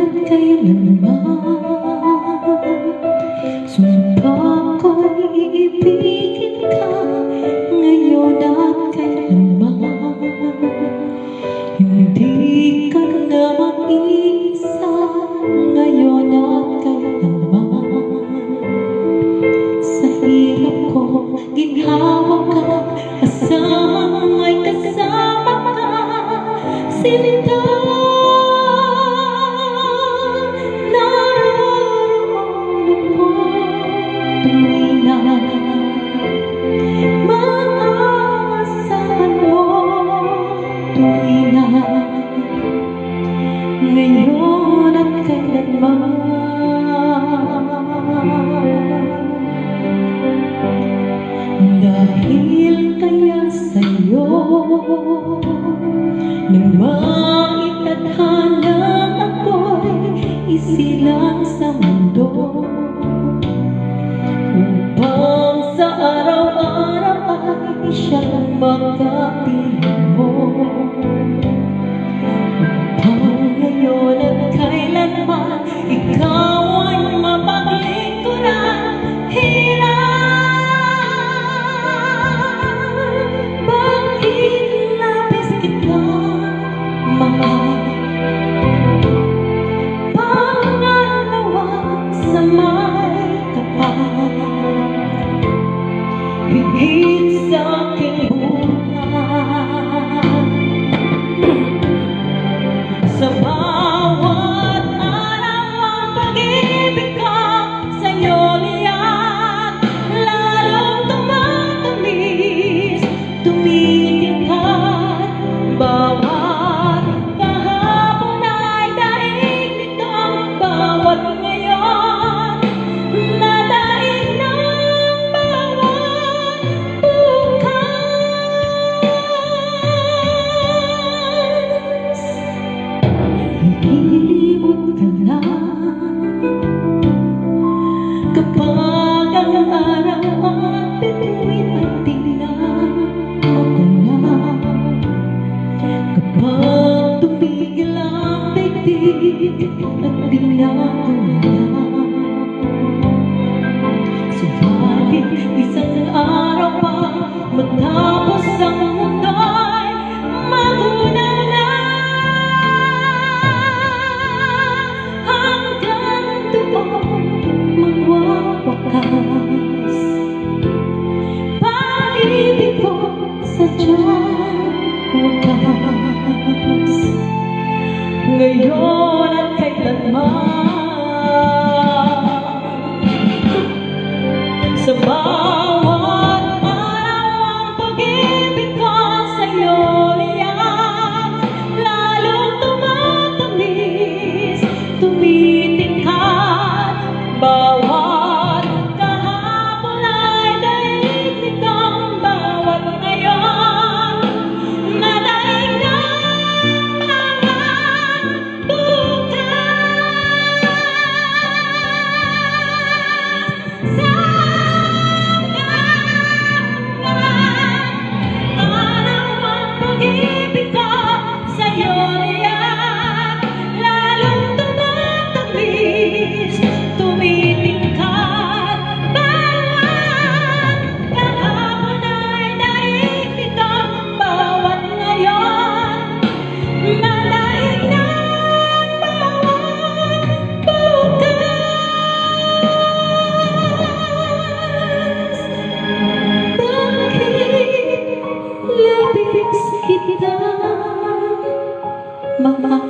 at kailanman. Sumpa ko'y iibigin ka ngayon at kailanman. Hindi ka na mag-iisa ngayon at kailanman. Sa hirap ko, ginhawa ka, asamang may kasama ka. Sinta ngayon at kailanman. Dahil kaya sa'yo nang maitadhana ako'y isilang sa mundo, upang sa araw-araw ay siyang makapiling mo. Ngayon at kailanman ikaw ay mapaglingkuran. Hirap, bakit labis kita mahal? Pangalawa sa may kapal, higit sa aking buhay. Sa bawat araw ang pag-ibig ko sa'yo liyak, lalong tumatamis, tumitingkad. Bawat kahapon ay daig nito, bawat ngayon nadaig ng bawat bukas. Ilimot ka lang kapag ang araw at bituin at tingnan ako na. Kapag tumigil ang daigdig at tingnan ko na. Subalit isang araw pa matapos ang mundo'y magunaw na. Pag-ibig ko sadyang wakas, ngayon at kailanman. Sa bawat araw ang pag-ibig ko sa'yo liyak, lalong tumatamis, tumitingkad. Bawat kahapon ay daig nitong bawat ngayon nadaig ng bawat bukas. Sa araw ang pag-ibig ko sa'yo liyak, lalong tumatamis, tumitingkad. Bawat kahapon ay daig nitong bawat ngayon nadaig ng bawat bukas. Bakit labis kita mahal?